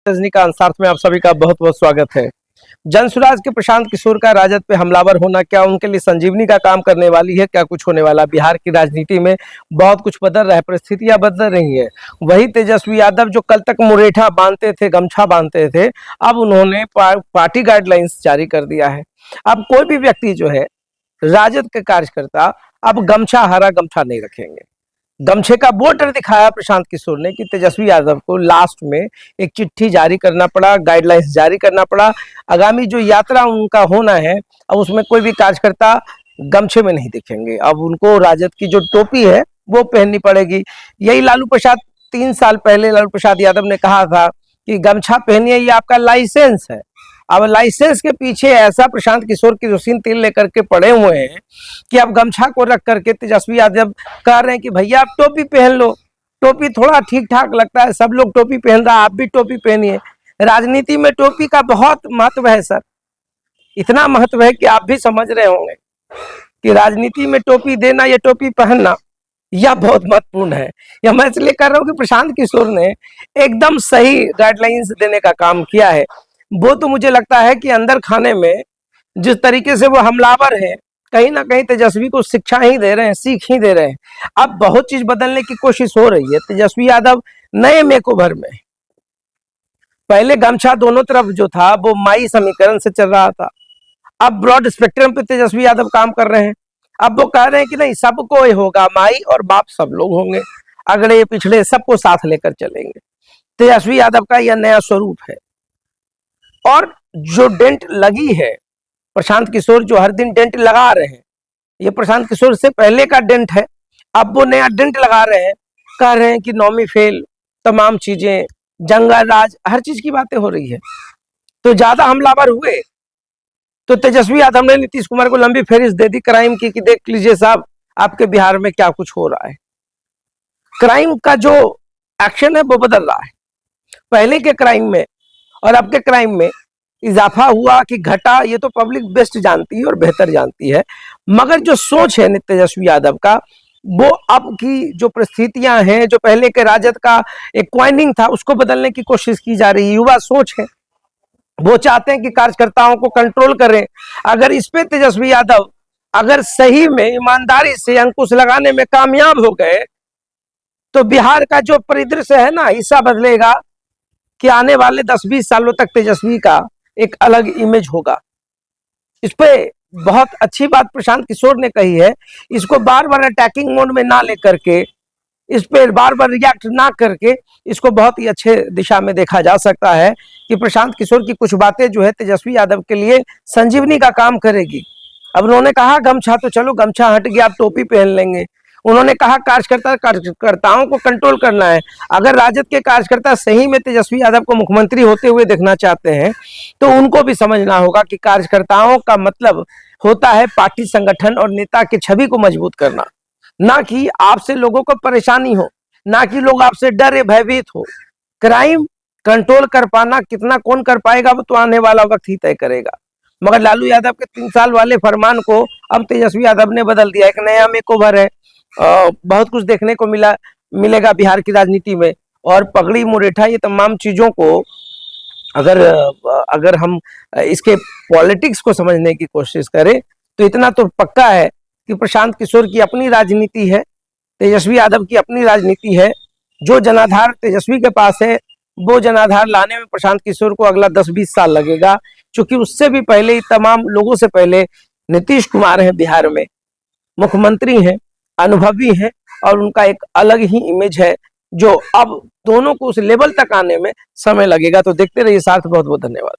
रजनीकांत साथ में आप सभी का बहुत बहुत स्वागत है। जनसुराज के प्रशांत किशोर का राजद पे हमलावर होना क्या उनके लिए संजीवनी का काम करने वाली है, क्या कुछ होने वाला? बिहार की राजनीति में बहुत कुछ बदल रहा है, परिस्थितियां बदल रही है। वही तेजस्वी यादव जो कल तक मुरेठा बांधते थे, गमछा बांधते थे, अब उन्होंने पार्टी गाइडलाइंस जारी कर दिया है। अब कोई भी व्यक्ति जो है, राजद के कार्यकर्ता, अब गमछा हरा गमछा नहीं रखेंगे। गमछे का बॉर्डर दिखाया प्रशांत किशोर ने कि तेजस्वी यादव को लास्ट में एक चिट्ठी जारी करना पड़ा, गाइडलाइंस जारी करना पड़ा। आगामी जो यात्रा उनका होना है, अब उसमें कोई भी कार्यकर्ता गमछे में नहीं दिखेंगे। अब उनको राजद की जो टोपी है वो पहननी पड़ेगी। यही लालू प्रसाद 3 साल पहले लालू प्रसाद यादव ने कहा था कि गमछा पहनिए, ये आपका लाइसेंस है। अब लाइसेंस के पीछे ऐसा प्रशांत किशोर की रोशीन तेल लेकर के पड़े हुए हैं कि अब गमछा को रख करके तेजस्वी यादव कह रहे हैं कि भैया आप टोपी पहन लो, टोपी थोड़ा ठीक ठाक लगता है, सब लोग टोपी पहन रहा है, आप भी टोपी पहनिए। राजनीति में टोपी का बहुत महत्व है सर, इतना महत्व है कि आप भी समझ रहे होंगे कि राजनीति में टोपी देना या टोपी पहनना यह बहुत महत्वपूर्ण है। यह मैं इसलिए कर रहा हूँ कि प्रशांत किशोर ने एकदम सही गाइडलाइंस देने का काम किया है। वो तो मुझे लगता है कि अंदर खाने में जिस तरीके से वो हमलावर है, कहीं ना कहीं तेजस्वी को शिक्षा ही दे रहे हैं, सीख ही दे रहे हैं। अब बहुत चीज बदलने की कोशिश हो रही है। तेजस्वी यादव नए मेकओवर में, पहले गमछा दोनों तरफ जो था वो माई समीकरण से चल रहा था, अब ब्रॉड स्पेक्ट्रम पे तेजस्वी यादव काम कर रहे हैं। अब वो कह रहे हैं कि नहीं, सबको ये होगा, माई और बाप सब लोग होंगे, अगड़े पिछड़े सबको साथ लेकर चलेंगे। तेजस्वी यादव का यह नया स्वरूप है। और जो डेंट लगी है, प्रशांत किशोर जो हर दिन डेंट लगा रहे हैं, ये प्रशांत किशोर से पहले का डेंट है। अब वो नया डेंट लगा रहे हैं, कह रहे हैं कि नौमी फेल, तमाम चीजें, जंगल राज, हर चीज की बातें हो रही है। तो ज्यादा हमलावर हुए तो तेजस्वी यादव ने नीतीश कुमार को लंबी फेरिस्त दे दी क्राइम की कि देख लीजिए साहब, आपके बिहार में क्या कुछ हो रहा है। क्राइम का जो एक्शन है वो बदल रहा है। पहले के क्राइम में और अब के क्राइम में इजाफा हुआ कि घटा, ये तो पब्लिक बेस्ट जानती है और बेहतर जानती है। मगर जो सोच है तेजस्वी यादव का, वो अब की जो परिस्थितियां हैं, जो पहले के राजद का एक क्वाइनिंग था, उसको बदलने की कोशिश की जा रही है। युवा सोच है, वो चाहते हैं कि कार्यकर्ताओं को कंट्रोल करें। अगर इस पे तेजस्वी यादव अगर सही में ईमानदारी से अंकुश लगाने में कामयाब हो गए तो बिहार का जो परिदृश्य है ना, हिस्सा बदलेगा कि आने वाले 10-20 सालों तक तेजस्वी का एक अलग इमेज होगा। इस पे बहुत अच्छी बात प्रशांत किशोर ने कही है। इसको बार बार अटैकिंग मोड में ना लेकर के, इस पे बार बार रिएक्ट ना करके, इसको बहुत ही अच्छे दिशा में देखा जा सकता है कि प्रशांत किशोर की कुछ बातें जो है तेजस्वी यादव के लिए संजीवनी का काम करेगी। अब उन्होंने कहा गमछा, तो चलो गमछा हट गया, आप टोपी पहन लेंगे। उन्होंने कहा कार्यकर्ताओं को कंट्रोल करना है। अगर राजद के कार्यकर्ता सही में तेजस्वी यादव को मुख्यमंत्री होते हुए देखना चाहते हैं तो उनको भी समझना होगा कि कार्यकर्ताओं का मतलब होता है पार्टी संगठन और नेता की छवि को मजबूत करना, ना कि आपसे लोगों को परेशानी हो, ना कि लोग आपसे डरे भयभीत हो। क्राइम कंट्रोल कर पाना कितना कौन कर पाएगा वो तो आने वाला वक्त ही तय करेगा। मगर लालू यादव के 3 साल वाले फरमान को अब तेजस्वी यादव ने बदल दिया। एक नया मेकओवर है, बहुत कुछ देखने को मिलेगा बिहार की राजनीति में। और पगड़ी मुरेठा, ये तमाम चीजों को अगर हम इसके पॉलिटिक्स को समझने की कोशिश करें तो इतना तो पक्का है कि प्रशांत किशोर की अपनी राजनीति है, तेजस्वी यादव की अपनी राजनीति है। जो जनाधार तेजस्वी के पास है, वो जनाधार लाने में प्रशांत किशोर को अगला 10-20 साल लगेगा, क्योंकि उससे भी पहले, तमाम लोगों से पहले नीतीश कुमार है, बिहार में मुख्यमंत्री हैं, अनुभवी हैं, और उनका एक अलग ही इमेज है जो अब दोनों को उस लेवल तक आने में समय लगेगा। तो देखते रहिए साथ। बहुत बहुत धन्यवाद।